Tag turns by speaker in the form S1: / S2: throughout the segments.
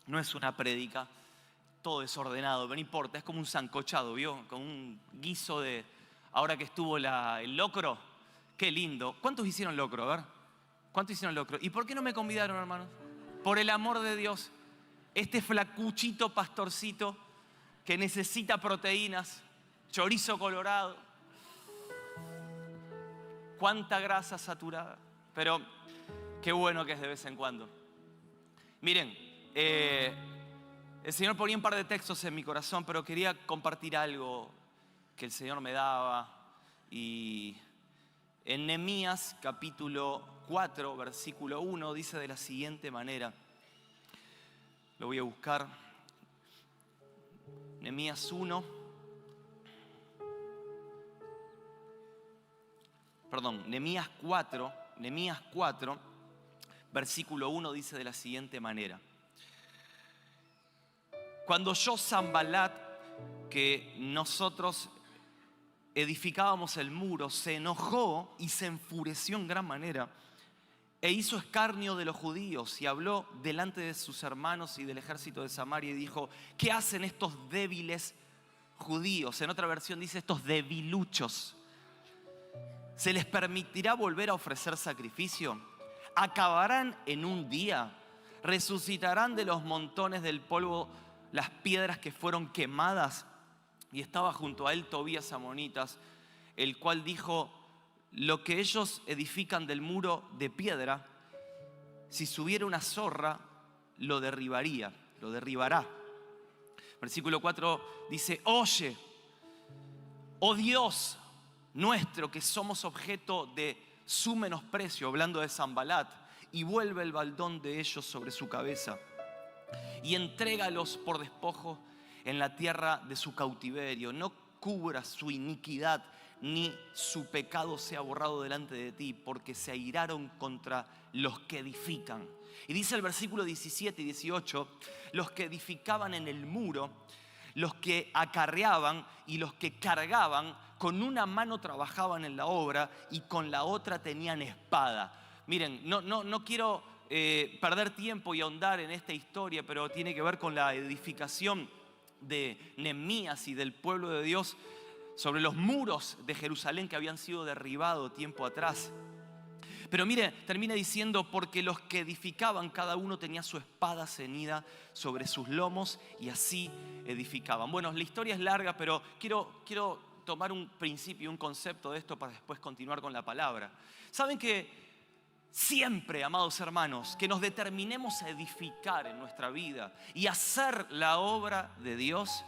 S1: no es una prédica, todo desordenado, pero no importa, es como un sancochado, ¿vio? Con un guiso de, ahora que estuvo el locro, qué lindo. ¿Cuántos hicieron locro? A ver, ¿cuántos hicieron locro? ¿Y por qué no me convidaron, hermanos? Por el amor de Dios, este flacuchito pastorcito que necesita proteínas, chorizo colorado, cuánta grasa saturada, pero qué bueno que es de vez en cuando. Miren, el Señor ponía un par de textos en mi corazón, pero quería compartir algo que el Señor me daba. Y en Nehemías capítulo 4, versículo 1, dice de la siguiente manera. Lo voy a buscar. Nehemías 1. Perdón, Nehemías 4, versículo 1 dice de la siguiente manera. Cuando yo, Sanbalat, que nosotros edificábamos el muro, se enojó y se enfureció en gran manera e hizo escarnio de los judíos y habló delante de sus hermanos y del ejército de Samaria y dijo: ¿qué hacen estos débiles judíos? En otra versión dice estos debiluchos. ¿Se les permitirá volver a ofrecer sacrificio? ¿Acabarán en un día? ¿Resucitarán de los montones del polvo las piedras que fueron quemadas? Y estaba junto a él Tobías Amonitas, el cual dijo: lo que ellos edifican del muro de piedra, si subiera una zorra, lo derribará. Versículo 4 dice: oye, oh Dios nuestro, que somos objeto de su menosprecio, hablando de Sanbalat, y vuelve el baldón de ellos sobre su cabeza y entrégalos por despojo en la tierra de su cautiverio. No cubras su iniquidad, ni su pecado sea borrado delante de ti, porque se airaron contra los que edifican. Y dice el versículo 17 y 18, los que edificaban en el muro, los que acarreaban y los que cargaban, con una mano trabajaban en la obra y con la otra tenían espada. Miren, no quiero perder tiempo y ahondar en esta historia, pero tiene que ver con la edificación de Nehemías y del pueblo de Dios sobre los muros de Jerusalén que habían sido derribados tiempo atrás. Pero mire, termina diciendo: porque los que edificaban, cada uno tenía su espada ceñida sobre sus lomos y así edificaban. Bueno, la historia es larga, pero quiero tomar un principio, un concepto de esto para después continuar con la palabra. ¿Saben que siempre, amados hermanos, que nos determinemos a edificar en nuestra vida y hacer la obra de Dios?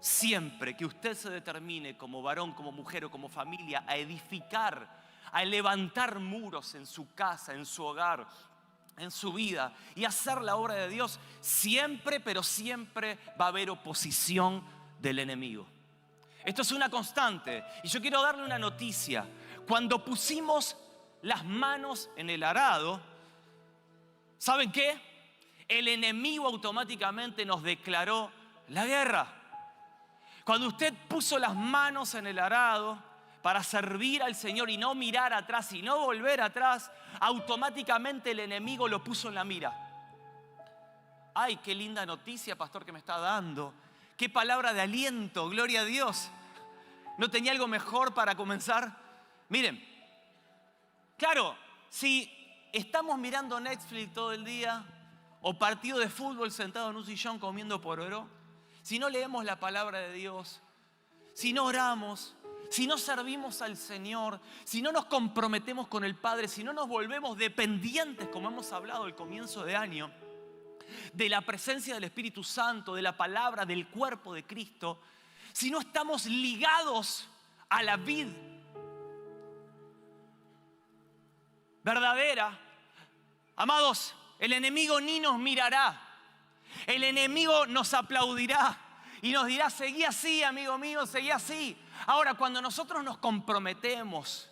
S1: Siempre que usted se determine como varón, como mujer o como familia a edificar, a levantar muros en su casa, en su hogar, en su vida y hacer la obra de Dios, siempre, pero siempre va a haber oposición del enemigo. Esto es una constante y yo quiero darle una noticia. Cuando pusimos las manos en el arado, ¿saben qué? El enemigo automáticamente nos declaró la guerra. Cuando usted puso las manos en el arado para servir al Señor y no mirar atrás y no volver atrás, automáticamente el enemigo lo puso en la mira. Ay, qué linda noticia, pastor, que me está dando. Qué palabra de aliento, gloria a Dios. ¿No tenía algo mejor para comenzar? Miren, claro, si estamos mirando Netflix todo el día o partido de fútbol sentado en un sillón comiendo pororó, si no leemos la palabra de Dios, si no oramos, si no servimos al Señor, si no nos comprometemos con el Padre, si no nos volvemos dependientes, como hemos hablado al comienzo de año, de la presencia del Espíritu Santo, de la palabra, del cuerpo de Cristo, si no estamos ligados a la vid verdadera, amados, el enemigo ni nos mirará. El enemigo nos aplaudirá y nos dirá: seguí así, amigo mío, seguí así. Ahora, cuando nosotros nos comprometemos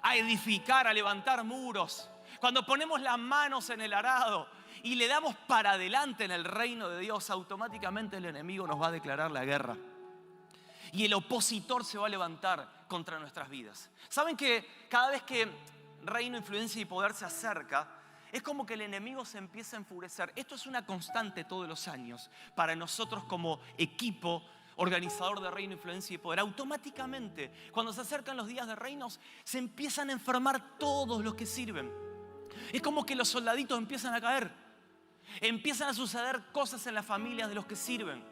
S1: a edificar, a levantar muros, cuando ponemos las manos en el arado y le damos para adelante en el reino de Dios, automáticamente el enemigo nos va a declarar la guerra. Y el opositor se va a levantar contra nuestras vidas. ¿Saben que cada vez que Reino, Influencia y Poder se acerca, es como que el enemigo se empieza a enfurecer. Esto es una constante todos los años para nosotros como equipo organizador de Reino, Influencia y Poder. Automáticamente, cuando se acercan los días de reinos, se empiezan a enfermar todos los que sirven. Es como que los soldaditos empiezan a caer. Empiezan a suceder cosas en las familias de los que sirven.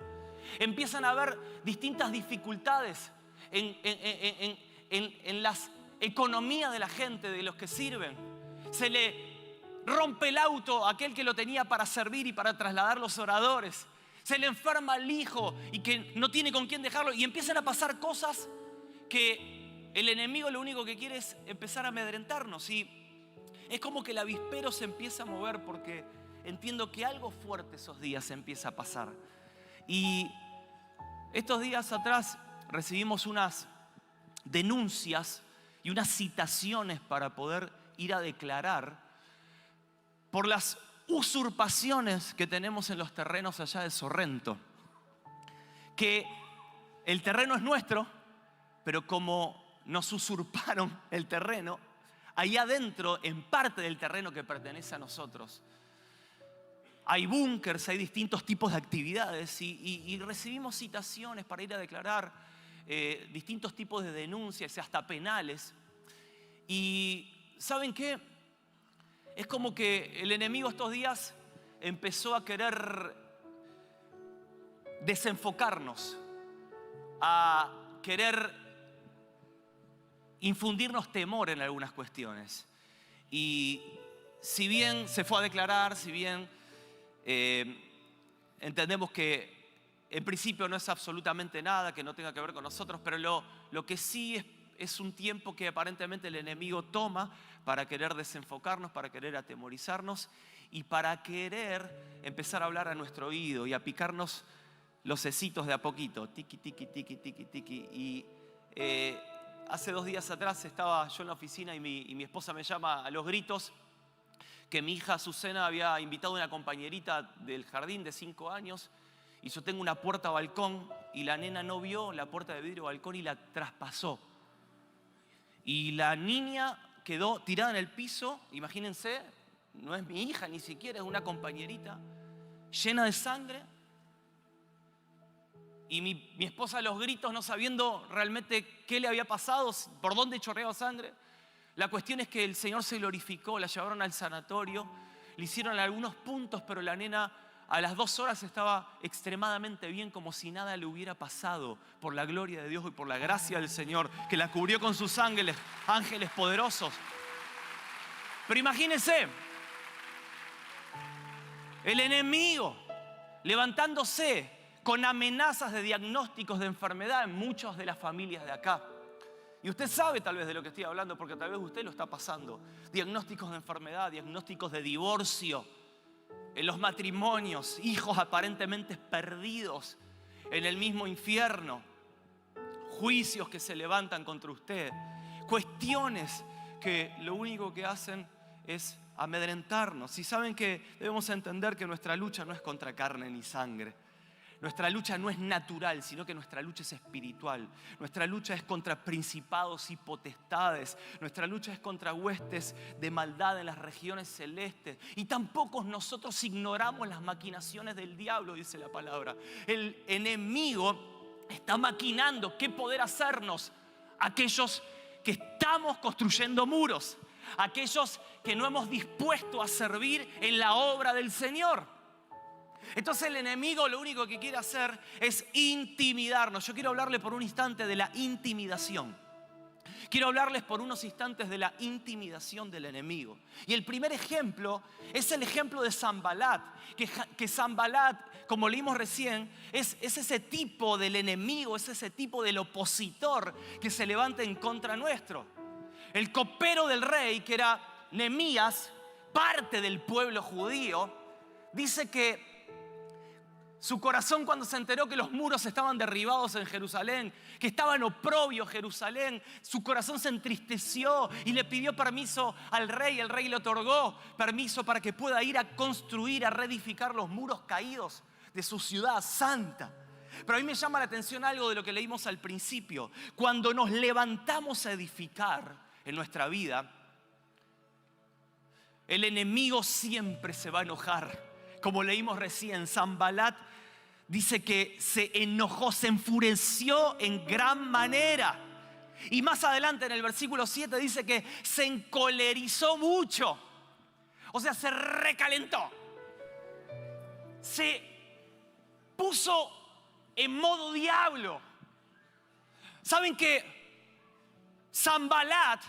S1: Empiezan a haber distintas dificultades en las economías de la gente, de los que sirven. Se le rompe el auto a aquel que lo tenía para servir y para trasladar los oradores. Se le enferma el hijo y que no tiene con quién dejarlo. Y empiezan a pasar cosas que el enemigo lo único que quiere es empezar a amedrentarnos. Y es como que el avispero se empieza a mover porque entiendo que algo fuerte esos días empieza a pasar. Y estos días atrás recibimos unas denuncias y unas citaciones para poder ir a declarar por las usurpaciones que tenemos en los terrenos allá de Sorrento. Que el terreno es nuestro, pero como nos usurparon el terreno, ahí adentro, en parte del terreno que pertenece a nosotros, hay búnkers, hay distintos tipos de actividades y recibimos citaciones para ir a declarar distintos tipos de denuncias, hasta penales. Y ¿saben qué? Es como que el enemigo estos días empezó a querer desenfocarnos, a querer infundirnos temor en algunas cuestiones. Y si bien se fue a declarar, si bien entendemos que en principio no es absolutamente nada que no tenga que ver con nosotros, pero lo que sí es un tiempo que aparentemente el enemigo toma para querer desenfocarnos, para querer atemorizarnos y para querer empezar a hablar a nuestro oído y a picarnos los cecitos de a poquito. Tiki, tiki, tiki, tiki, tiki. Y hace 2 días atrás estaba yo en la oficina y mi esposa me llama a los gritos que mi hija Azucena había invitado a una compañerita del jardín de 5 años y yo tengo una puerta balcón y la nena no vio la puerta de vidrio balcón y la traspasó. Y la niña quedó tirada en el piso, imagínense, no es mi hija ni siquiera, es una compañerita, llena de sangre. Y mi esposa a los gritos, no sabiendo realmente qué le había pasado, por dónde chorreaba sangre. La cuestión es que el Señor se glorificó, la llevaron al sanatorio, le hicieron algunos puntos, pero la nena a las 2 horas estaba extremadamente bien, como si nada le hubiera pasado, por la gloria de Dios y por la gracia del Señor, que la cubrió con sus ángeles poderosos. Pero imagínense, el enemigo levantándose con amenazas de diagnósticos de enfermedad en muchas de las familias de acá. Y usted sabe tal vez de lo que estoy hablando, porque tal vez usted lo está pasando. Diagnósticos de enfermedad, diagnósticos de divorcio, en los matrimonios, hijos aparentemente perdidos en el mismo infierno, juicios que se levantan contra usted, cuestiones que lo único que hacen es amedrentarnos. Y saben que debemos entender que nuestra lucha no es contra carne ni sangre. Nuestra lucha no es natural, sino que nuestra lucha es espiritual. Nuestra lucha es contra principados y potestades. Nuestra lucha es contra huestes de maldad en las regiones celestes. Y tampoco nosotros ignoramos las maquinaciones del diablo, dice la palabra. El enemigo está maquinando qué poder hacernos aquellos que estamos construyendo muros, aquellos que no hemos dispuesto a servir en la obra del Señor. Entonces el enemigo lo único que quiere hacer es intimidarnos. Yo quiero hablarle por un instante de la intimidación. Quiero hablarles por unos instantes de la intimidación del enemigo. Y el primer ejemplo es el ejemplo de Sanbalat. Que Sanbalat, como leímos recién, es ese tipo del enemigo, es ese tipo del opositor que se levanta en contra nuestro. El copero del rey, que era Nehemías, parte del pueblo judío, dice que su corazón, cuando se enteró que los muros estaban derribados en Jerusalén, que estaba en oprobio Jerusalén, su corazón se entristeció y le pidió permiso al rey. El rey le otorgó permiso para que pueda ir a construir, a reedificar los muros caídos de su ciudad santa. Pero a mí me llama la atención algo de lo que leímos al principio. Cuando nos levantamos a edificar en nuestra vida, el enemigo siempre se va a enojar. Como leímos recién, Sanbalat dice que se enojó, se enfureció en gran manera. Y más adelante en el versículo 7 dice que se encolerizó mucho. O sea, se recalentó. Se puso en modo diablo. ¿Saben que Sanbalat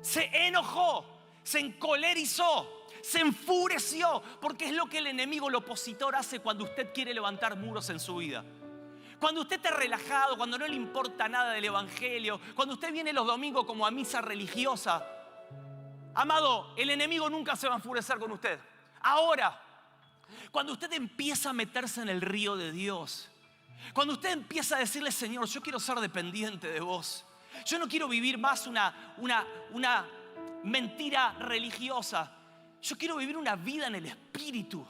S1: se enojó, se encolerizó, se enfureció? Porque es lo que el enemigo, el opositor, hace cuando usted quiere levantar muros en su vida. Cuando usted está relajado, cuando no le importa nada del evangelio, cuando usted viene los domingos como a misa religiosa, amado, el enemigo nunca se va a enfurecer con usted. Ahora, cuando usted empieza a meterse en el río de Dios, cuando usted empieza a decirle: Señor, yo quiero ser dependiente de vos, yo no quiero vivir más una mentira religiosa, yo quiero vivir una vida en el Espíritu,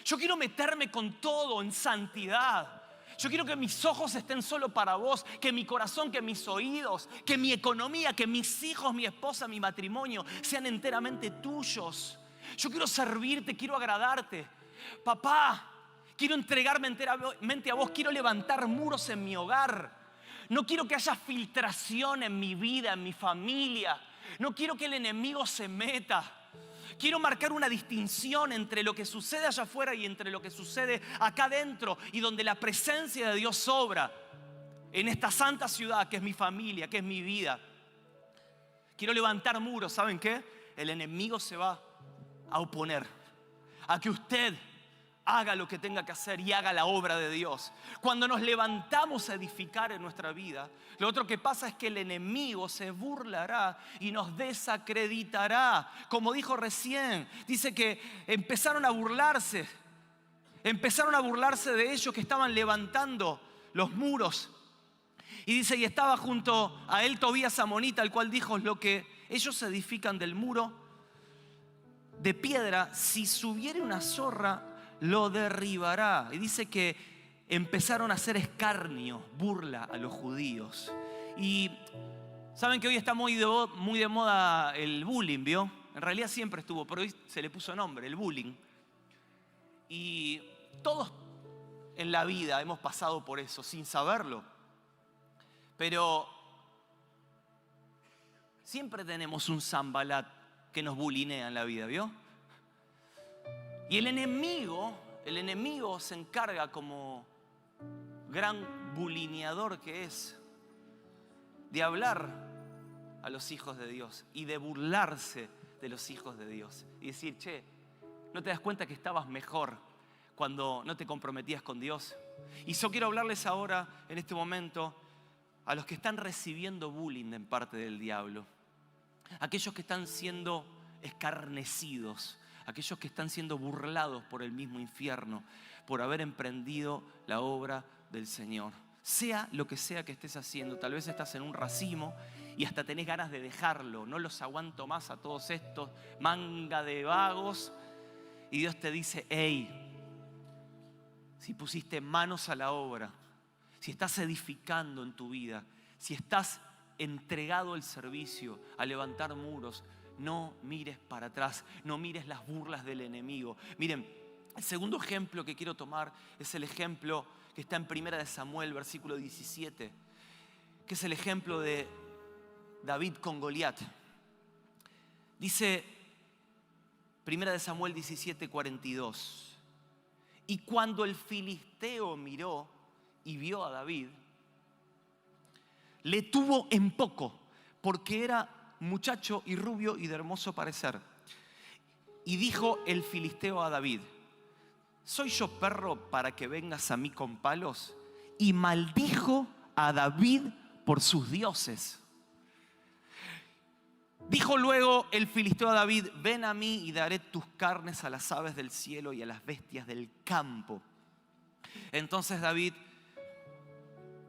S1: yo quiero meterme con todo en santidad, yo quiero que mis ojos estén solo para vos, que mi corazón, que mis oídos, que mi economía, que mis hijos, mi esposa, mi matrimonio sean enteramente tuyos. Yo quiero servirte, quiero agradarte. Papá, quiero entregarme enteramente a vos, quiero levantar muros en mi hogar. No quiero que haya filtración en mi vida, en mi familia. No quiero que el enemigo se meta. Quiero marcar una distinción entre lo que sucede allá afuera y entre lo que sucede acá adentro, y donde la presencia de Dios sobra en esta santa ciudad que es mi familia, que es mi vida. Quiero levantar muros. ¿Saben qué? El enemigo se va a oponer a que usted haga lo que tenga que hacer y haga la obra de Dios. Cuando nos levantamos a edificar en nuestra vida, lo otro que pasa es que el enemigo se burlará y nos desacreditará. Como dijo recién, dice que empezaron a burlarse de ellos que estaban levantando los muros. Y dice: y estaba junto a él Tobías amonita, el cual dijo: lo que ellos edifican del muro de piedra, si subiere una zorra, lo derribará. Y dice que empezaron a hacer escarnio, burla a los judíos. Y saben que hoy está muy de moda el bullying, ¿vio? En realidad siempre estuvo, pero hoy se le puso nombre, el bullying. Y todos en la vida hemos pasado por eso sin saberlo. Pero siempre tenemos un Sanbalat que nos bulinea en la vida, ¿vio? Y el enemigo se encarga, como gran bulineador que es, de hablar a los hijos de Dios y de burlarse de los hijos de Dios. Y decir: che, ¿no te das cuenta que estabas mejor cuando no te comprometías con Dios? Y yo quiero hablarles ahora, en este momento, a los que están recibiendo bullying en parte del diablo. Aquellos que están siendo escarnecidos, aquellos que están siendo burlados por el mismo infierno por haber emprendido la obra del Señor. Sea lo que sea que estés haciendo, tal vez estás en un racimo y hasta tenés ganas de dejarlo. No los aguanto más a todos estos, manga de vagos. Y Dios te dice: hey, si pusiste manos a la obra, si estás edificando en tu vida, si estás entregado al servicio, a levantar muros, no mires para atrás, no mires las burlas del enemigo. Miren, el segundo ejemplo que quiero tomar es el ejemplo que está en 1 Samuel, versículo 17, que es el ejemplo de David con Goliat. Dice 1 Samuel 17, 42: y cuando el filisteo miró y vio a David, le tuvo en poco, porque era muchacho y rubio y de hermoso parecer. Y dijo el filisteo a David: ¿soy yo perro para que vengas a mí con palos? Y maldijo a David por sus dioses. Dijo luego el filisteo a David: ven a mí y daré tus carnes a las aves del cielo y a las bestias del campo. Entonces David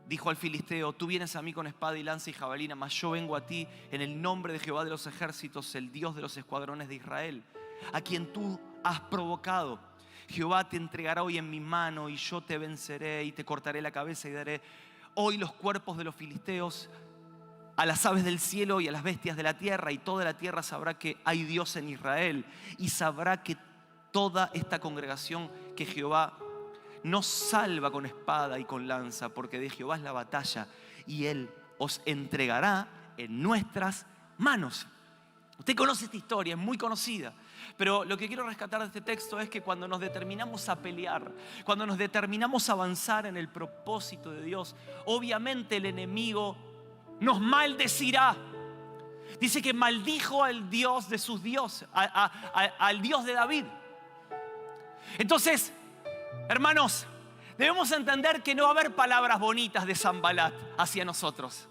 S1: dijo al filisteo: tú vienes a mí con espada y lanza y jabalina, mas yo vengo a ti en el nombre de Jehová de los ejércitos, el Dios de los escuadrones de Israel, a quien tú has provocado. Jehová te entregará hoy en mi mano y yo te venceré y te cortaré la cabeza y daré hoy los cuerpos de los filisteos a las aves del cielo y a las bestias de la tierra, y toda la tierra sabrá que hay Dios en Israel, y sabrá que toda esta congregación que Jehová nos salva con espada y con lanza, porque de Jehová es la batalla, y Él os entregará en nuestras manos. Usted conoce esta historia, es muy conocida. Pero lo que quiero rescatar de este texto es que cuando nos determinamos a pelear, cuando nos determinamos a avanzar en el propósito de Dios, obviamente el enemigo nos maldecirá. Dice que maldijo al Dios de sus dioses, al Dios de David. Entonces, hermanos, debemos entender que no va a haber palabras bonitas de Sanbalat hacia nosotros.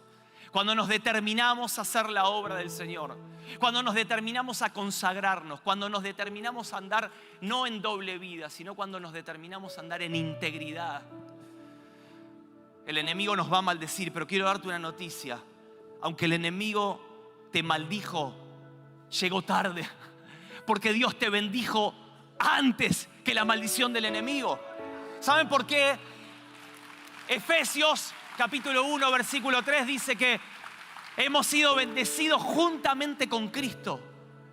S1: Cuando nos determinamos a hacer la obra del Señor, cuando nos determinamos a consagrarnos, cuando nos determinamos a andar no en doble vida, sino cuando nos determinamos a andar en integridad, el enemigo nos va a maldecir. Pero quiero darte una noticia: aunque el enemigo te maldijo, llegó tarde, porque Dios te bendijo antes que la maldición del enemigo. ¿Saben por qué? Efesios capítulo 1 versículo 3 dice que hemos sido bendecidos juntamente con Cristo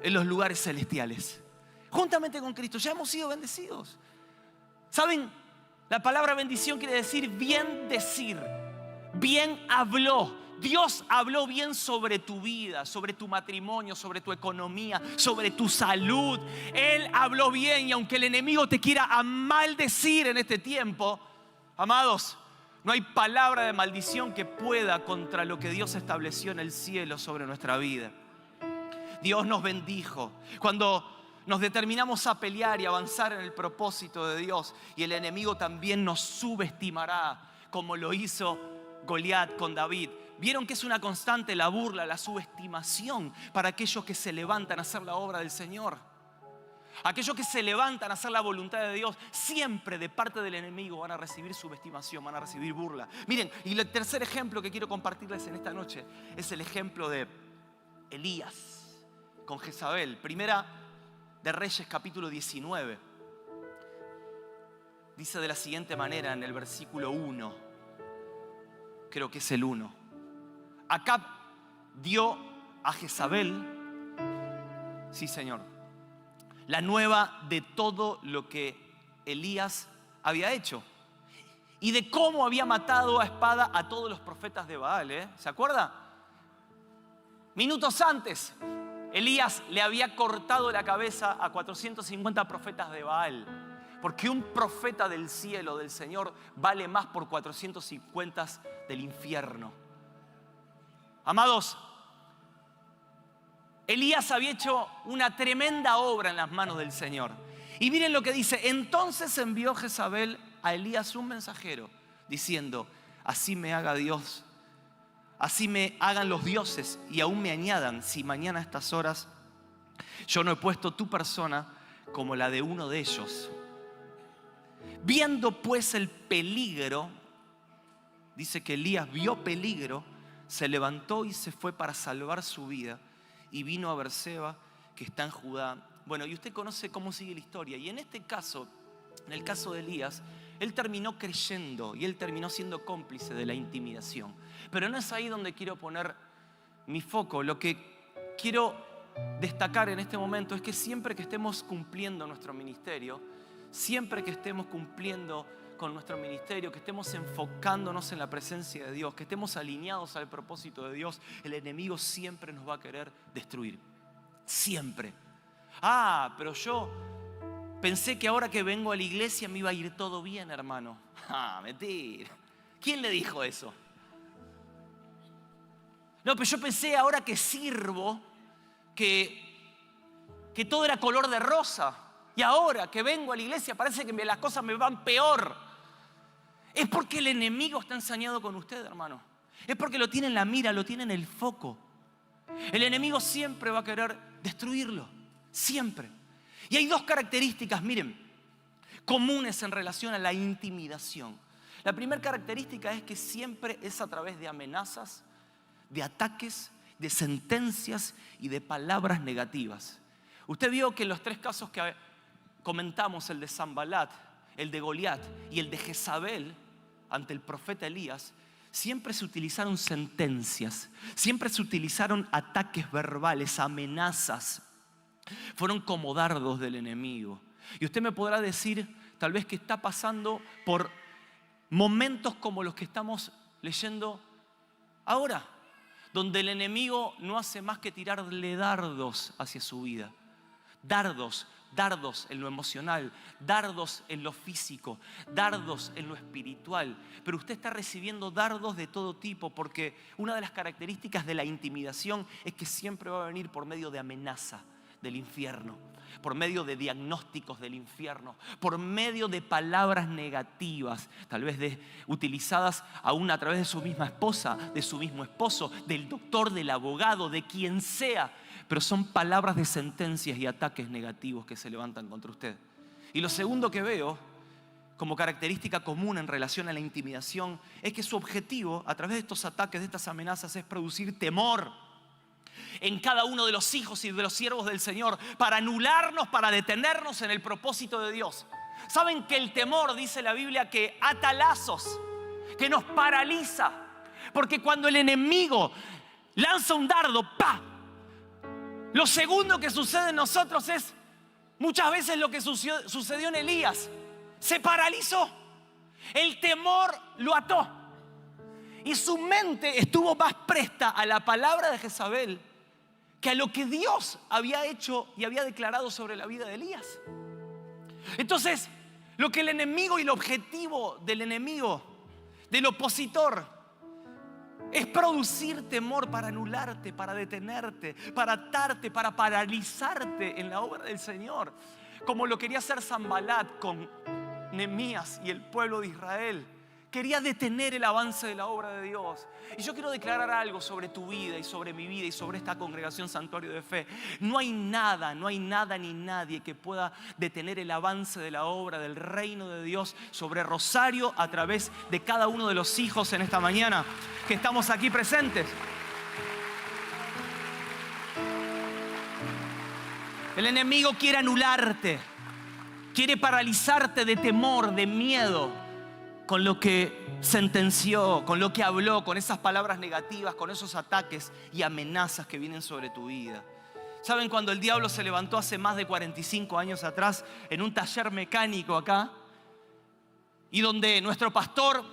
S1: en los lugares celestiales. Juntamente con Cristo, ya hemos sido bendecidos. ¿Saben? La palabra bendición quiere decir bien decir, bien habló. Dios habló bien sobre tu vida, sobre tu matrimonio, sobre tu economía, sobre tu salud. Él habló bien, y aunque el enemigo te quiera maldecir en este tiempo, amados, no hay palabra de maldición que pueda contra lo que Dios estableció en el cielo sobre nuestra vida. Dios nos bendijo cuando nos determinamos a pelear y avanzar en el propósito de Dios, y el enemigo también nos subestimará como lo hizo Goliat con David. Vieron que es una constante la burla, la subestimación para aquellos que se levantan a hacer la obra del Señor. Aquellos que se levantan a hacer la voluntad de Dios, siempre de parte del enemigo van a recibir subestimación, van a recibir burla. Miren, y el tercer ejemplo que quiero compartirles en esta noche es el ejemplo de Elías con Jezabel. Primera de Reyes capítulo 19. Dice de la siguiente manera en el versículo 1. Creo que es el 1. Acab dio a Jezabel, sí Señor, la nueva de todo lo que Elías había hecho y de cómo había matado a espada a todos los profetas de Baal. ¿Se acuerda? Minutos antes, Elías le había cortado la cabeza a 450 profetas de Baal, porque un profeta del cielo, del Señor, vale más por 450 del infierno. Amados, Elías había hecho una tremenda obra en las manos del Señor. Y miren lo que dice: entonces envió Jezabel a Elías un mensajero diciendo: así me haga Dios, así me hagan los dioses y aún me añadan, si mañana a estas horas yo no he puesto tu persona como la de uno de ellos. Viendo pues el peligro, dice que Elías vio peligro, se levantó y se fue para salvar su vida y vino a Berseba, que está en Judá. Bueno, y usted conoce cómo sigue la historia. Y en este caso, en el caso de Elías, él terminó creyendo y él terminó siendo cómplice de la intimidación. Pero no es ahí donde quiero poner mi foco. Lo que quiero destacar en este momento es que siempre que estemos cumpliendo nuestro ministerio, siempre que estemos cumpliendo con nuestro ministerio, que estemos enfocándonos en la presencia de Dios, que estemos alineados al propósito de Dios, el enemigo siempre nos va a querer destruir. Siempre. Pero yo pensé que ahora que vengo a la iglesia me iba a ir todo bien, hermano. Mentira. ¿Quién le dijo eso? No, pero yo pensé ahora que sirvo que todo era color de rosa. Y ahora que vengo a la iglesia parece que las cosas me van peor. Es porque el enemigo está ensañado con usted, hermano. Es porque lo tiene en la mira, lo tiene en el foco. El enemigo siempre va a querer destruirlo. Siempre. Y hay dos características, miren, comunes en relación a la intimidación. La primera característica es que siempre es a través de amenazas, de ataques, de sentencias y de palabras negativas. Usted vio que en los tres casos que comentamos, el de Sanbalat, el de Goliat y el de Jezabel ante el profeta Elías, siempre se utilizaron sentencias, siempre se utilizaron ataques verbales, amenazas. Fueron como dardos del enemigo. Y usted me podrá decir, tal vez, que está pasando por momentos como los que estamos leyendo ahora, donde el enemigo no hace más que tirarle dardos hacia su vida. Dardos en lo emocional, dardos en lo físico, dardos en lo espiritual. Pero usted está recibiendo dardos de todo tipo, porque una de las características de la intimidación es que siempre va a venir por medio de amenaza del infierno, por medio de diagnósticos del infierno, por medio de palabras negativas, tal vez utilizadas aún a través de su misma esposa, de su mismo esposo, del doctor, del abogado, de quien sea. Pero son palabras de sentencias y ataques negativos que se levantan contra usted. Y lo segundo que veo como característica común en relación a la intimidación es que su objetivo, a través de estos ataques, de estas amenazas, es producir temor en cada uno de los hijos y de los siervos del Señor, para anularnos, para detenernos en el propósito de Dios. ¿Saben que el temor, dice la Biblia, que ata lazos, que nos paraliza? Porque cuando el enemigo lanza un dardo, ¡pa!, lo segundo que sucede en nosotros es muchas veces lo que sucedió en Elías. Se paralizó. El temor lo ató. Y su mente estuvo más presta a la palabra de Jezabel que a lo que Dios había hecho y había declarado sobre la vida de Elías. Entonces, lo que el enemigo y el objetivo del enemigo, del opositor, es producir temor para anularte, para detenerte, para atarte, para paralizarte en la obra del Señor. Como lo quería hacer Sanbalat con Nehemías y el pueblo de Israel. Quería detener el avance de la obra de Dios. Y yo quiero declarar algo sobre tu vida y sobre mi vida y sobre esta congregación Santuario de Fe. No hay nada ni nadie que pueda detener el avance de la obra del reino de Dios sobre Rosario a través de cada uno de los hijos en esta mañana que estamos aquí presentes. El enemigo quiere anularte, quiere paralizarte de temor, de miedo, con lo que sentenció, con lo que habló, con esas palabras negativas, con esos ataques y amenazas que vienen sobre tu vida. ¿Saben cuando el diablo se levantó hace más de 45 años atrás en un taller mecánico acá? Y donde nuestro pastor,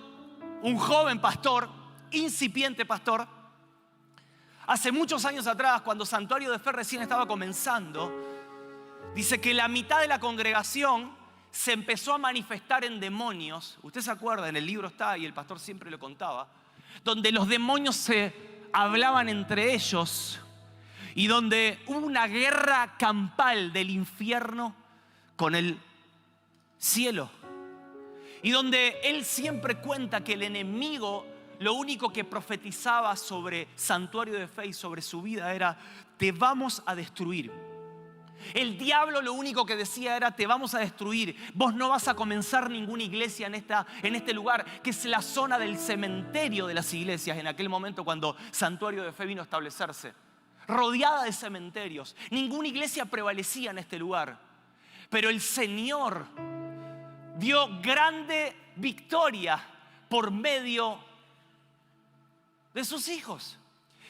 S1: un joven pastor, incipiente pastor, hace muchos años atrás, cuando Santuario de Fe recién estaba comenzando, dice que la mitad de la congregación se empezó a manifestar en demonios. Usted se acuerda, en el libro está, y el pastor siempre lo contaba, donde los demonios se hablaban entre ellos y donde hubo una guerra campal del infierno con el cielo. Y donde él siempre cuenta que el enemigo lo único que profetizaba sobre Santuario de Fe y sobre su vida era: te vamos a destruir. El diablo lo único que decía era: te vamos a destruir. Vos no vas a comenzar ninguna iglesia en este lugar, que es la zona del cementerio de las iglesias en aquel momento cuando Santuario de Fe vino a establecerse. Rodeada de cementerios. Ninguna iglesia prevalecía en este lugar. Pero el Señor dio grande victoria por medio de sus hijos.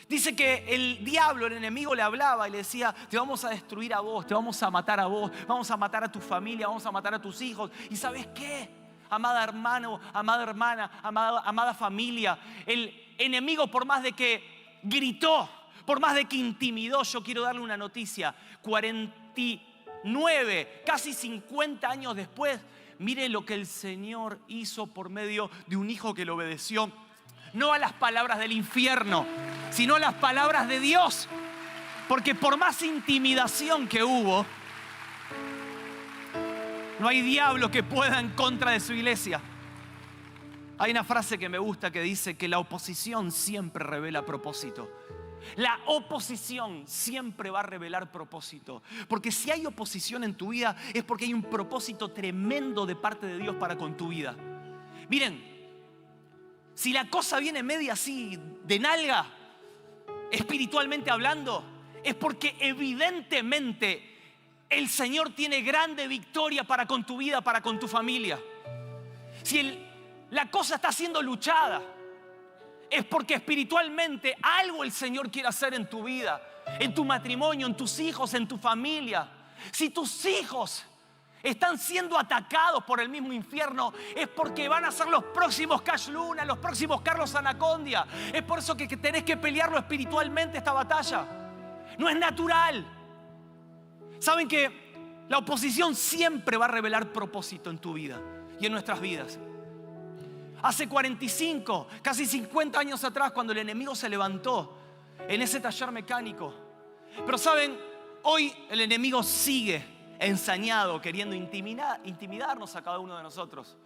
S1: Dice que el diablo, el enemigo, le hablaba y le decía: te vamos a destruir a vos, te vamos a matar a vos, vamos a matar a tu familia, vamos a matar a tus hijos. ¿Y sabes qué? Amada hermano, amada hermana, amada familia, el enemigo, por más de que gritó, por más de que intimidó, yo quiero darle una noticia: 49, casi 50 años después, mire lo que el Señor hizo por medio de un hijo que le obedeció. No a las palabras del infierno, sino a las palabras de Dios. Porque por más intimidación que hubo, no hay diablo que pueda en contra de su iglesia. Hay una frase que me gusta que dice que la oposición siempre revela propósito. La oposición siempre va a revelar propósito. Porque si hay oposición en tu vida es porque hay un propósito tremendo de parte de Dios para con tu vida. Miren, si la cosa viene media así de nalga, espiritualmente hablando, es porque evidentemente el Señor tiene grande victoria para con tu vida, para con tu familia. Si la cosa está siendo luchada, es porque espiritualmente algo el Señor quiere hacer en tu vida, en tu matrimonio, en tus hijos, en tu familia. Si tus hijos están siendo atacados por el mismo infierno, es porque van a ser los próximos Cash Luna, los próximos Carlos Anacondia. Es por eso que tenés que pelearlo espiritualmente esta batalla. No es natural. Saben que la oposición siempre va a revelar propósito en tu vida y en nuestras vidas. Hace 45, casi 50 años atrás, cuando el enemigo se levantó en ese taller mecánico. Pero saben, hoy el enemigo sigue ensañado, queriendo intimidarnos a cada uno de nosotros.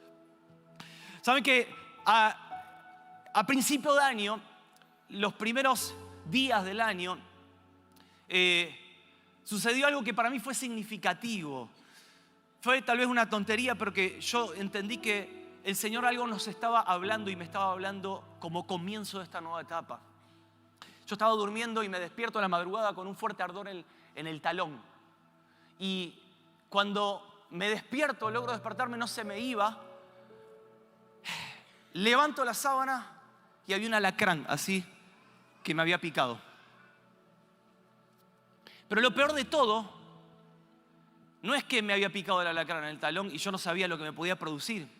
S1: Saben que a principio de año, los primeros días del año, sucedió algo que para mí fue significativo. Fue tal vez una tontería, pero que yo entendí que el Señor algo nos estaba hablando y me estaba hablando como comienzo de esta nueva etapa. Yo estaba durmiendo y me despierto a la madrugada con un fuerte ardor en el talón. Y cuando me despierto, logro despertarme, no se me iba. Levanto la sábana y había un alacrán así que me había picado. Pero lo peor de todo no es que me había picado el alacrán en el talón y yo no sabía lo que me podía producir.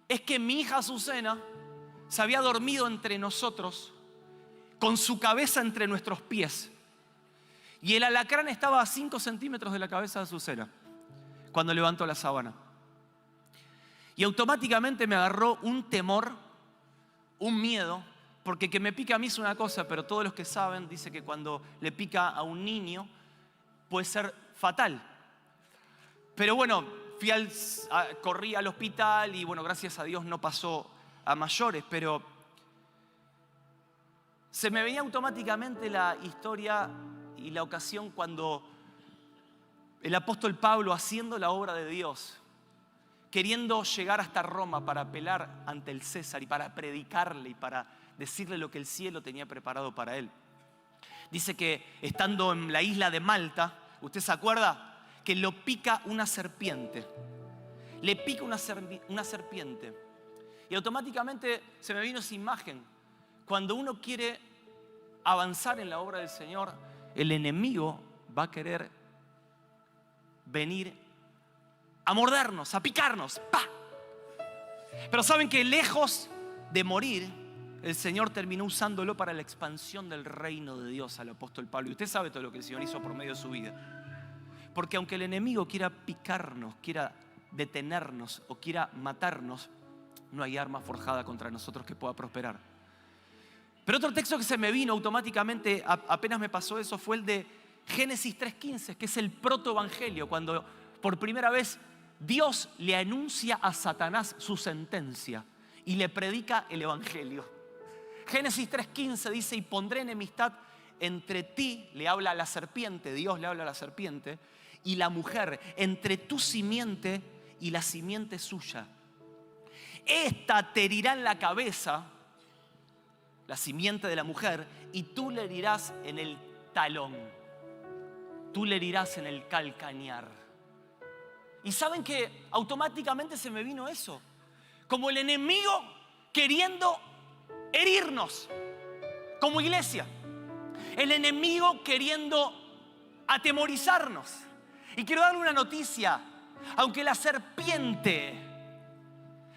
S1: Es que mi hija Azucena se había dormido entre nosotros con su cabeza entre nuestros pies. Y el alacrán estaba a 5 centímetros de la cabeza de Azucena cuando levantó la sábana. Y automáticamente me agarró un temor, un miedo, porque que me pique a mí es una cosa, pero todos los que saben dicen que cuando le pica a un niño puede ser fatal. Pero bueno, corrí al hospital y bueno, gracias a Dios no pasó a mayores, pero se me venía automáticamente la historia y la ocasión cuando el apóstol Pablo, haciendo la obra de Dios, queriendo llegar hasta Roma para apelar ante el César y para predicarle y para decirle lo que el cielo tenía preparado para él. Dice que estando en la isla de Malta, ¿usted se acuerda? Que lo pica una serpiente. Le pica una serpiente. Y automáticamente se me vino esa imagen. Cuando uno quiere avanzar en la obra del Señor, el enemigo va a querer venir a mordernos, a picarnos. ¡Pah! Pero saben que lejos de morir, el Señor terminó usándolo para la expansión del reino de Dios al apóstol Pablo. Y usted sabe todo lo que el Señor hizo por medio de su vida. Porque aunque el enemigo quiera picarnos, quiera detenernos o quiera matarnos, no hay arma forjada contra nosotros que pueda prosperar. Pero otro texto que se me vino automáticamente, apenas me pasó eso, fue el de Génesis 3:15, que es el protoevangelio, cuando por primera vez Dios le anuncia a Satanás su sentencia y le predica el evangelio. Génesis 3:15 dice: y pondré enemistad entre ti, le habla a la serpiente, Dios le habla a la serpiente, y la mujer, entre tu simiente y la simiente suya. Esta te herirá en la cabeza, la simiente de la mujer, y tú le herirás en el talón. Tú le herirás en el calcañar. Y saben que automáticamente se me vino eso. Como el enemigo queriendo herirnos como iglesia. El enemigo queriendo atemorizarnos. Y quiero darle una noticia. Aunque la serpiente,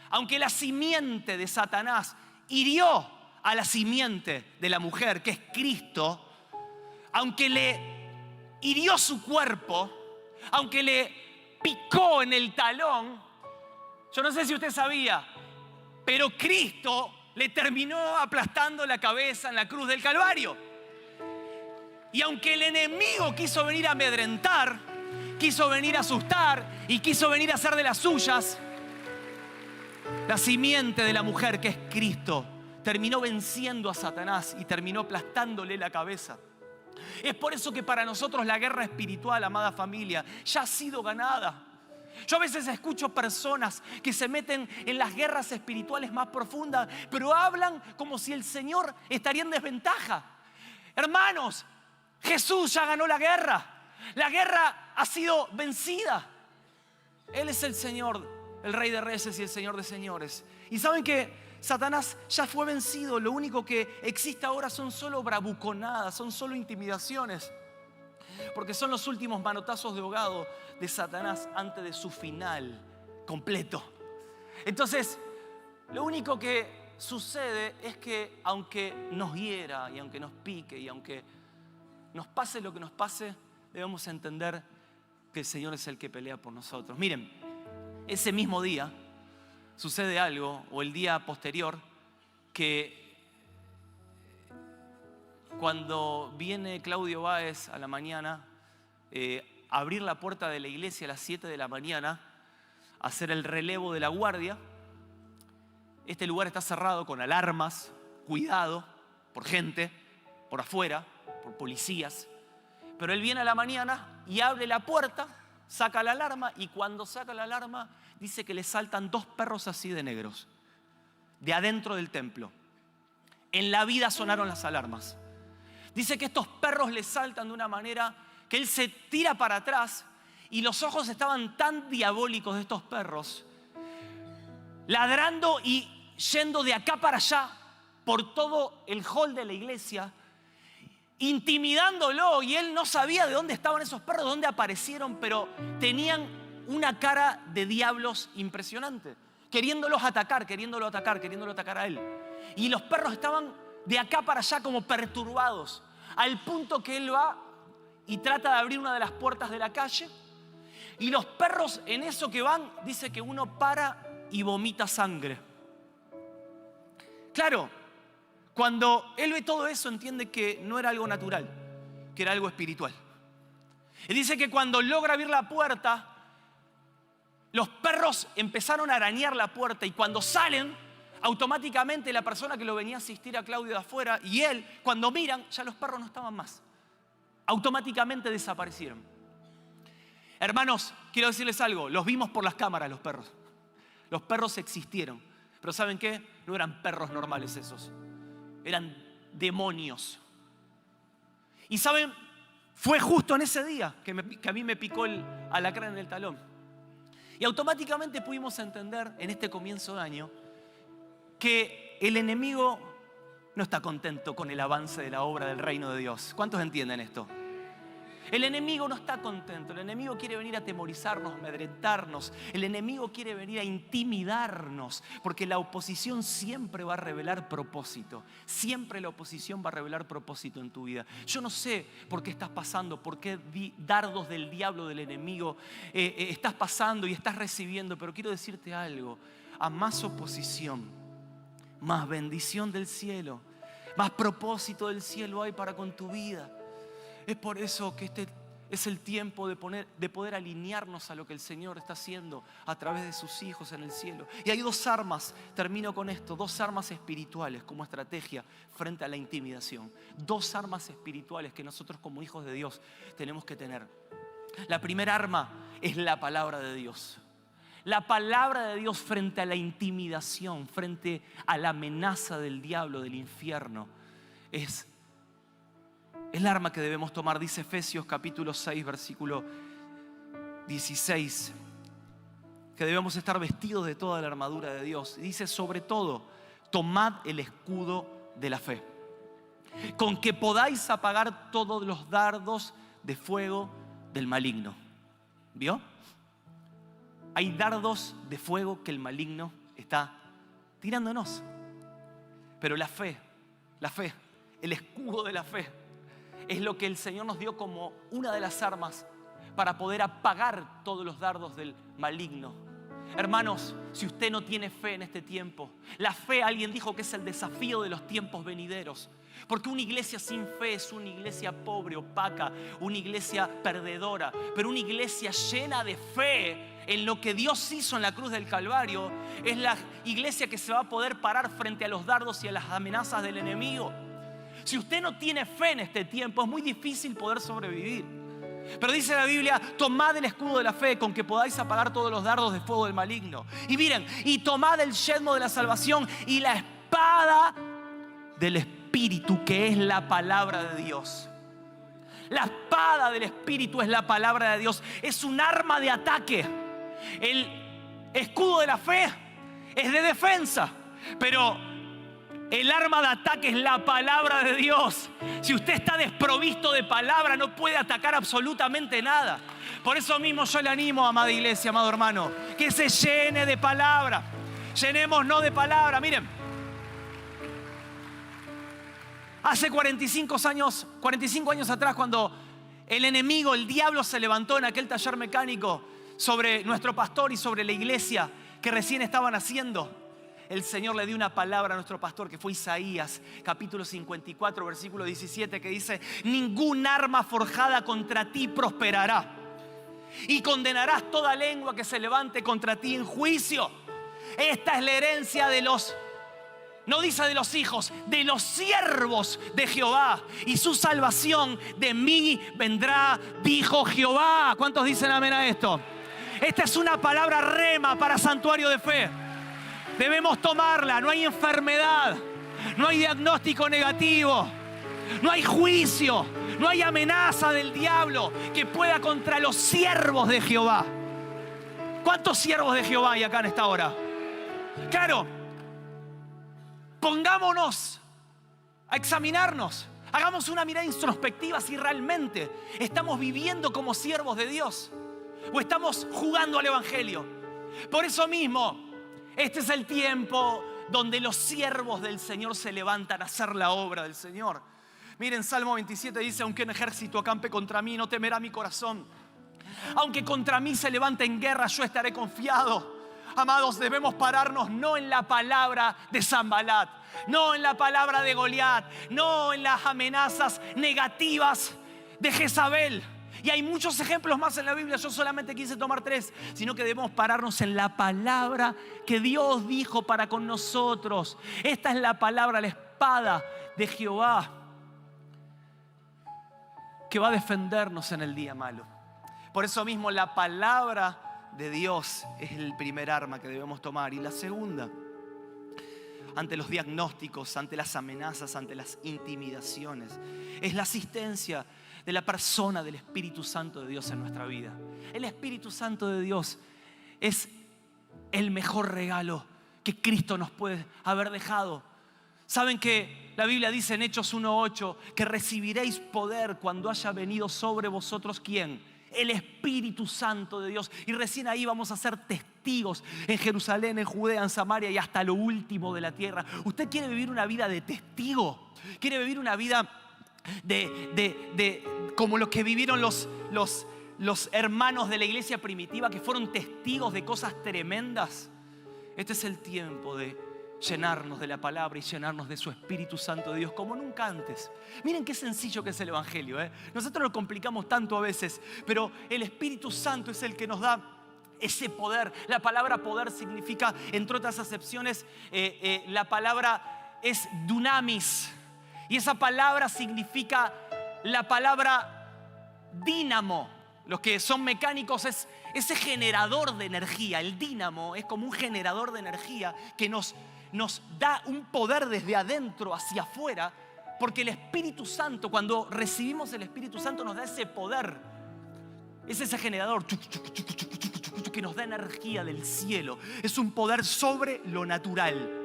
S1: aunque la simiente de Satanás hirió a la simiente de la mujer, que es Cristo, aunque le hirió su cuerpo, aunque le picó en el talón, yo no sé si usted sabía, pero Cristo le terminó aplastando la cabeza en la cruz del Calvario. Y aunque el enemigo quiso venir a amedrentar, quiso venir a asustar y quiso venir a hacer de las suyas, la simiente de la mujer, que es Cristo, terminó venciendo a Satanás y terminó aplastándole la cabeza. Es por eso que para nosotros la guerra espiritual, amada familia, ya ha sido ganada. Yo a veces escucho personas que se meten en las guerras espirituales más profundas, pero hablan como si el Señor estaría en desventaja. Hermanos, Jesús ya ganó la guerra. La guerra ha sido vencida. Él es el Señor, el Rey de Reyes y el Señor de Señores. Y saben que Satanás ya fue vencido. Lo único que existe ahora son solo bravuconadas, son solo intimidaciones. Porque son los últimos manotazos de ahogado de Satanás antes de su final completo. Entonces, lo único que sucede es que aunque nos hiera y aunque nos pique y aunque nos pase lo que nos pase, debemos entender que el Señor es el que pelea por nosotros. Miren, ese mismo día sucede algo, o el día posterior, que cuando viene Claudio Báez a la mañana, a abrir la puerta de la iglesia a las 7 de la mañana, a hacer el relevo de la guardia. Este lugar está cerrado con alarmas, cuidado, por gente, por afuera, por policías. Pero él viene a la mañana y abre la puerta, saca la alarma, y cuando saca la alarma dice que le saltan 2 perros así de negros, de adentro del templo. En la vida sonaron las alarmas. Dice que estos perros le saltan de una manera que él se tira para atrás y los ojos estaban tan diabólicos de estos perros, ladrando y yendo de acá para allá por todo el hall de la iglesia, intimidándolo, y él no sabía de dónde estaban esos perros, de dónde aparecieron, pero tenían una cara de diablos impresionante, queriéndolo atacar a él. Y los perros estaban de acá para allá como perturbados, al punto que él va y trata de abrir una de las puertas de la calle, y los perros en eso que van, dice que uno para y vomita sangre. Claro, cuando él ve todo eso, entiende que no era algo natural, que era algo espiritual. Y dice que cuando logra abrir la puerta, los perros empezaron a arañar la puerta, y cuando salen, automáticamente la persona que lo venía a asistir a Claudio de afuera y él, cuando miran, ya los perros no estaban más. Automáticamente desaparecieron. Hermanos, quiero decirles algo, los vimos por las cámaras los perros. Los perros existieron, pero ¿saben qué? No eran perros normales esos. Eran demonios. Y ¿saben? Fue justo en ese día que a mí me picó el alacrán en el talón. Y automáticamente pudimos entender en este comienzo de año que el enemigo no está contento con el avance de la obra del reino de Dios. ¿Cuántos entienden esto? El enemigo no está contento. El enemigo quiere venir a atemorizarnos, a amedrentarnos. El enemigo quiere venir a intimidarnos, porque la oposición siempre va a revelar propósito. Siempre la oposición va a revelar propósito en tu vida. Yo no sé por qué estás pasando, por qué dardos del diablo, del enemigo estás pasando y estás recibiendo, pero quiero decirte algo. A más oposición, más bendición del cielo, más propósito del cielo hay para con tu vida. Es por eso que este es el tiempo de poder alinearnos a lo que el Señor está haciendo a través de sus hijos en el cielo. Y hay 2 armas, termino con esto, 2 armas espirituales como estrategia frente a la intimidación. 2 armas espirituales que nosotros como hijos de Dios tenemos que tener. La primera arma es la palabra de Dios. La palabra de Dios frente a la intimidación, frente a la amenaza del diablo, del infierno, es el arma que debemos tomar. Dice Efesios capítulo 6, versículo 16, que debemos estar vestidos de toda la armadura de Dios. Dice, sobre todo, tomad el escudo de la fe, con que podáis apagar todos los dardos de fuego del maligno. ¿Vio? Hay dardos de fuego que el maligno está tirándonos. Pero la fe, el escudo de la fe, es lo que el Señor nos dio como una de las armas para poder apagar todos los dardos del maligno. Hermanos, si usted no tiene fe en este tiempo, la fe, alguien dijo que es el desafío de los tiempos venideros. Porque una iglesia sin fe es una iglesia pobre, opaca, una iglesia perdedora. Pero una iglesia llena de fe en lo que Dios hizo en la cruz del Calvario es la iglesia que se va a poder parar frente a los dardos y a las amenazas del enemigo. Si usted no tiene fe en este tiempo, es muy difícil poder sobrevivir. Pero dice la Biblia, tomad el escudo de la fe con que podáis apagar todos los dardos de fuego del maligno. Y miren, y tomad el yelmo de la salvación y la espada del Espíritu, que es la palabra de Dios. La espada del Espíritu es la palabra de Dios. Es un arma de ataque. El escudo de la fe es de defensa. Pero el arma de ataque es la palabra de Dios. Si usted está desprovisto de palabra, no puede atacar absolutamente nada. Por eso mismo yo le animo, amada iglesia, amado hermano, que se llene de palabra. Llenémonos de palabra. Miren, hace 45 años atrás, cuando el enemigo, el diablo, se levantó en aquel taller mecánico sobre nuestro pastor y sobre la iglesia que recién estaban haciendo, el Señor le dio una palabra a nuestro pastor, que fue Isaías, capítulo 54, versículo 17, que dice: ningún arma forjada contra ti prosperará, y condenarás toda lengua que se levante contra ti en juicio. Esta es la herencia de los, no dice de los hijos, de los siervos de Jehová, y su salvación de mí vendrá, dijo Jehová. ¿Cuántos dicen amén a esto? Esta es una palabra rema para Santuario de Fe. Debemos tomarla. No hay enfermedad, no hay diagnóstico negativo, no hay juicio, no hay amenaza del diablo que pueda contra los siervos de Jehová. ¿Cuántos siervos de Jehová hay acá en esta hora? Claro, pongámonos a examinarnos. Hagamos una mirada introspectiva si realmente estamos viviendo como siervos de Dios o estamos jugando al evangelio. Por eso mismo, este es el tiempo donde los siervos del Señor se levantan a hacer la obra del Señor. Miren, Salmo 27 dice: aunque un ejército acampe contra mí, no temerá mi corazón. Aunque contra mí se levante en guerra, yo estaré confiado. Amados, debemos pararnos no en la palabra de Sanbalat, no en la palabra de Goliat, no en las amenazas negativas de Jezabel. Y hay muchos ejemplos más en la Biblia, yo solamente quise tomar 3, sino que debemos pararnos en la palabra que Dios dijo para con nosotros. Esta es la palabra, la espada de Jehová, que va a defendernos en el día malo. Por eso mismo la palabra de Dios es el primer arma que debemos tomar. Y la segunda, ante los diagnósticos, ante las amenazas, ante las intimidaciones, es la asistencia de la persona del Espíritu Santo de Dios en nuestra vida. El Espíritu Santo de Dios es el mejor regalo que Cristo nos puede haber dejado. Saben que la Biblia dice en Hechos 1:8 que recibiréis poder cuando haya venido sobre vosotros, ¿quién? El Espíritu Santo de Dios. Y recién ahí vamos a ser testigos en Jerusalén, en Judea, en Samaria y hasta lo último de la tierra. ¿Usted quiere vivir una vida de testigo? ¿Quiere vivir una vida como lo que vivieron los hermanos de la iglesia primitiva, que fueron testigos de cosas tremendas? Este es el tiempo de llenarnos de la palabra y llenarnos de su Espíritu Santo de Dios como nunca antes. Miren qué sencillo que es el evangelio, ¿eh? Nosotros lo complicamos tanto a veces, pero el Espíritu Santo es el que nos da ese poder. La palabra poder significa, entre otras acepciones, la palabra es dunamis, y esa palabra significa la palabra dínamo. Los que son mecánicos, es ese generador de energía. El dínamo es como un generador de energía que nos da un poder desde adentro hacia afuera, porque el Espíritu Santo, cuando recibimos el Espíritu Santo, nos da ese poder. Es ese generador que nos da energía del cielo. Es un poder sobre lo natural,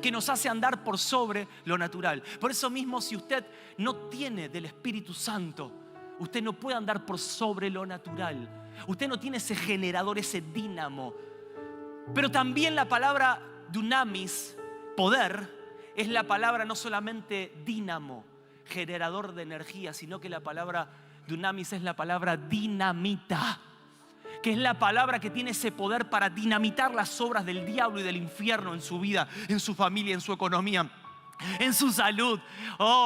S1: que nos hace andar por sobre lo natural. Por eso mismo, si usted no tiene del Espíritu Santo, usted no puede andar por sobre lo natural. Usted no tiene ese generador, ese dínamo. Pero también la palabra dunamis, poder, es la palabra no solamente dínamo, generador de energía, sino que la palabra dunamis es la palabra dinamita, que es la palabra que tiene ese poder para dinamitar las obras del diablo y del infierno en su vida, en su familia, en su economía, en su salud.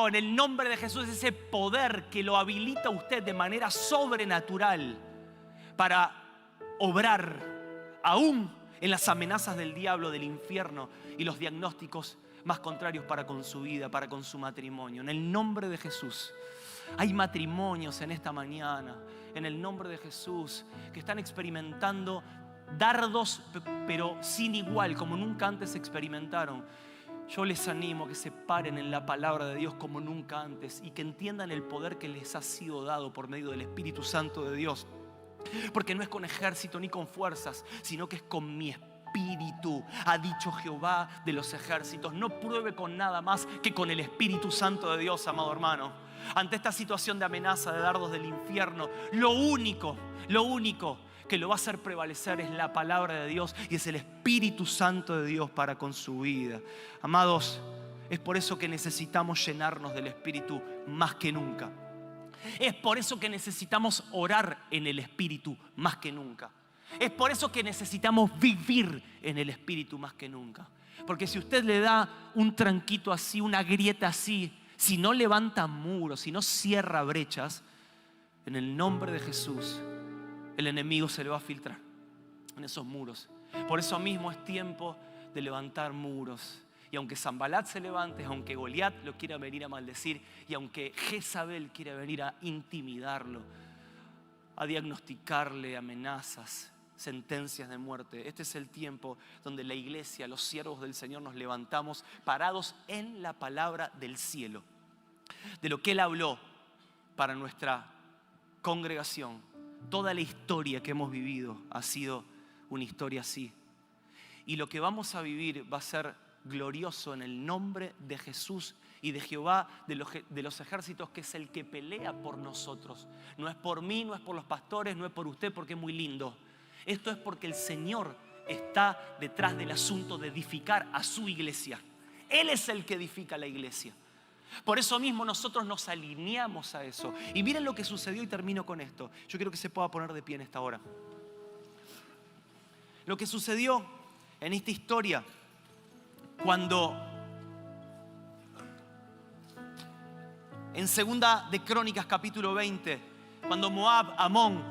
S1: En el nombre de Jesús, ese poder que lo habilita a usted de manera sobrenatural para obrar aún en las amenazas del diablo, del infierno y los diagnósticos más contrarios para con su vida, para con su matrimonio. En el nombre de Jesús. Hay matrimonios en esta mañana, en el nombre de Jesús, que están experimentando dardos, pero sin igual, como nunca antes experimentaron. Yo les animo a que se paren en la palabra de Dios como nunca antes y que entiendan el poder que les ha sido dado por medio del Espíritu Santo de Dios. Porque no es con ejército ni con fuerzas, sino que es con mi Espíritu espíritu, ha dicho Jehová de los ejércitos. No pruebe con nada más que con el Espíritu Santo de Dios, amado hermano. Ante esta situación de amenaza, de dardos del infierno, lo único que lo va a hacer prevalecer es la palabra de Dios y es el Espíritu Santo de Dios para con su vida. Amados, es por eso que necesitamos llenarnos del Espíritu más que nunca. Es por eso que necesitamos orar en el Espíritu más que nunca. Es por eso que necesitamos vivir en el Espíritu más que nunca. Porque si usted le da un tranquito así, una grieta así, si no levanta muros, si no cierra brechas, en el nombre de Jesús, el enemigo se le va a filtrar en esos muros. Por eso mismo es tiempo de levantar muros. Y aunque Sanbalat se levante, aunque Goliat lo quiera venir a maldecir, y aunque Jezabel quiera venir a intimidarlo, a diagnosticarle amenazas, sentencias de muerte, este es el tiempo donde la iglesia, los siervos del Señor, nos levantamos parados en la palabra del cielo, de lo que Él habló para nuestra congregación. Toda la historia que hemos vivido ha sido una historia así. Y lo que vamos a vivir va a ser glorioso en el nombre de Jesús y de Jehová de los ejércitos, que es el que pelea por nosotros. No es por mí, no es por los pastores, no es por usted porque es muy lindo. Esto es porque el Señor está detrás del asunto de edificar a su iglesia. Él es el que edifica la iglesia. Por eso mismo nosotros nos alineamos a eso. Y miren lo que sucedió, y termino con esto. Yo quiero que se pueda poner de pie en esta hora. Lo que sucedió en esta historia, cuando en 2 de Crónicas capítulo 20, cuando Moab, Amón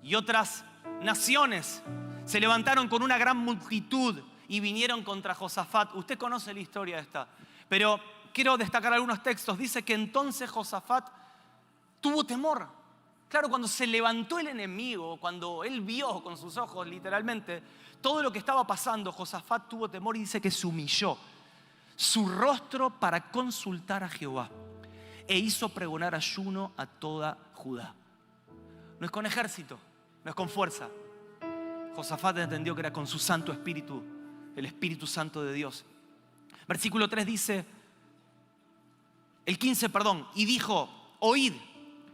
S1: y otras naciones se levantaron con una gran multitud y vinieron contra Josafat. Usted conoce la historia esta, pero quiero destacar algunos textos. Dice que entonces Josafat tuvo temor. Claro, cuando se levantó el enemigo, cuando él vio con sus ojos literalmente todo lo que estaba pasando, Josafat tuvo temor y dice que se humilló su rostro para consultar a Jehová e hizo pregonar ayuno a toda Judá. No es con ejército, no es con fuerza. Josafat entendió que era con su Santo Espíritu, el Espíritu Santo de Dios. Versículo 3 dice, el 15, y dijo, oíd,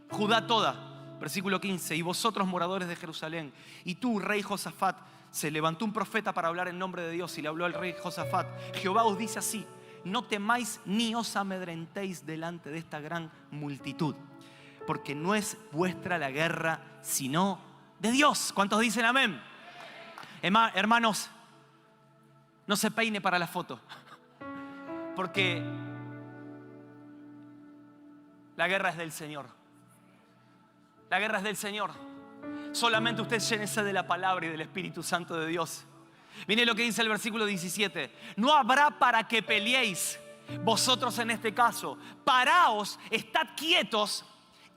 S1: Judá toda. Versículo 15, y vosotros moradores de Jerusalén, y tú, rey Josafat, se levantó un profeta para hablar en nombre de Dios y le habló al rey Josafat. Jehová os dice así, no temáis ni os amedrentéis delante de esta gran multitud, porque no es vuestra la guerra, sino de Dios. ¿Cuántos dicen amén? Hermanos, no se peine para la foto, porque la guerra es del Señor. La guerra es del Señor. Solamente usted llénese de la palabra y del Espíritu Santo de Dios. Mire lo que dice el versículo 17. No habrá para que peleéis vosotros en este caso. Paraos, estad quietos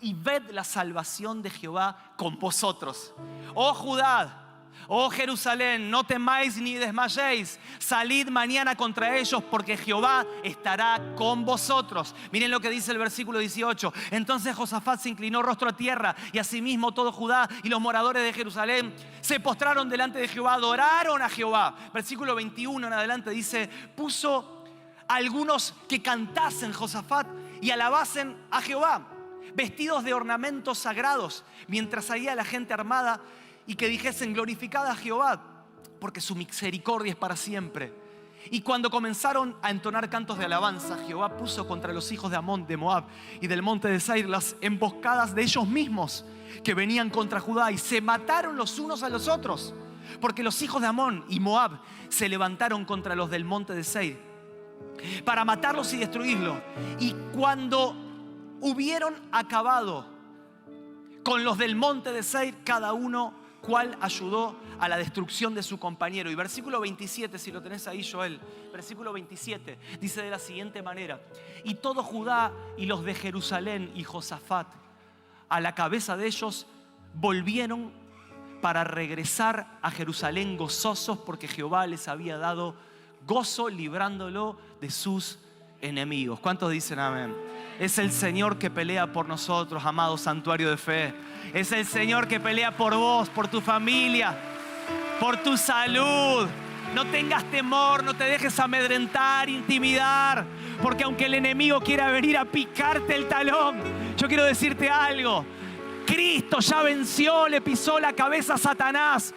S1: y ved la salvación de Jehová con vosotros. Oh Judá, oh Jerusalén, no temáis ni desmayéis. Salid mañana contra ellos, porque Jehová estará con vosotros. Miren lo que dice el versículo 18. Entonces Josafat se inclinó rostro a tierra, y asimismo todo Judá y los moradores de Jerusalén se postraron delante de Jehová, adoraron a Jehová. Versículo 21 en adelante dice, puso algunos que cantasen Josafat y alabasen a Jehová, vestidos de ornamentos sagrados, mientras salía la gente armada, y que dijesen, glorificad a Jehová, porque su misericordia es para siempre. Y cuando comenzaron a entonar cantos de alabanza, Jehová puso contra los hijos de Amón, de Moab y del monte de Seir las emboscadas de ellos mismos que venían contra Judá, y se mataron los unos a los otros, porque los hijos de Amón y Moab se levantaron contra los del monte de Seir para matarlos y destruirlos. Y cuando hubieron acabado con los del monte de Seir, cada uno cual ayudó a la destrucción de su compañero. Y versículo 27, si lo tenés ahí, Joel, versículo 27, dice de la siguiente manera: y todo Judá y los de Jerusalén y Josafat, a la cabeza de ellos, volvieron para regresar a Jerusalén gozosos, porque Jehová les había dado gozo librándolo de sus enemigos. ¿Cuántos dicen amén? Es el Señor que pelea por nosotros, amado santuario de fe. Es el Señor que pelea por vos, por tu familia, por tu salud. No tengas temor, no te dejes amedrentar, intimidar, porque aunque el enemigo quiera venir a picarte el talón, yo quiero decirte algo. Cristo ya venció, le pisó la cabeza a Satanás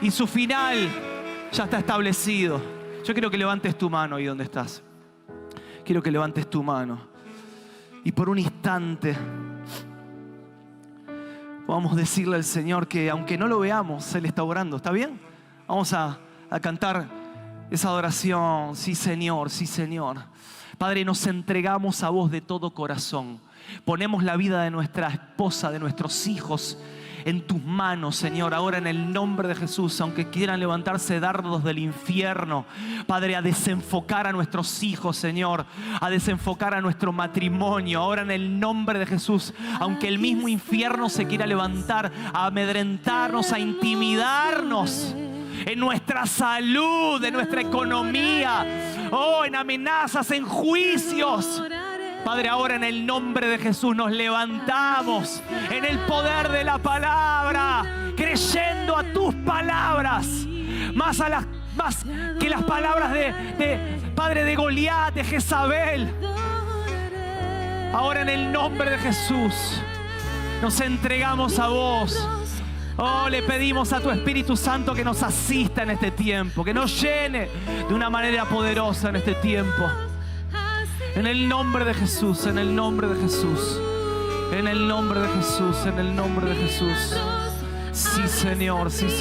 S1: y su final ya está establecido. Yo quiero que levantes tu mano ahí donde estás. Quiero que levantes tu mano y por un instante podamos decirle al Señor que aunque no lo veamos, Él está orando. ¿Está bien? Vamos a cantar esa adoración. Sí, Señor, sí, Señor. Padre, nos entregamos a vos de todo corazón. Ponemos la vida de nuestra esposa, de nuestros hijos en tus manos, Señor, ahora en el nombre de Jesús. Aunque quieran levantarse dardos del infierno, Padre, a desenfocar a nuestros hijos, Señor, a desenfocar a nuestro matrimonio, ahora en el nombre de Jesús. Aunque el mismo infierno se quiera levantar a amedrentarnos, a intimidarnos en nuestra salud, en nuestra economía, en amenazas, en juicios, Padre, ahora en el nombre de Jesús nos levantamos en el poder de la palabra, creyendo a tus palabras, más que las palabras Padre, de Goliat, de Jezabel. Ahora en el nombre de Jesús nos entregamos a vos. Le pedimos a tu Espíritu Santo que nos asista en este tiempo, que nos llene de una manera poderosa en este tiempo. En el nombre de Jesús, en el nombre de Jesús, en el nombre de Jesús, en el nombre de Jesús. Sí, Señor, sí, Señor.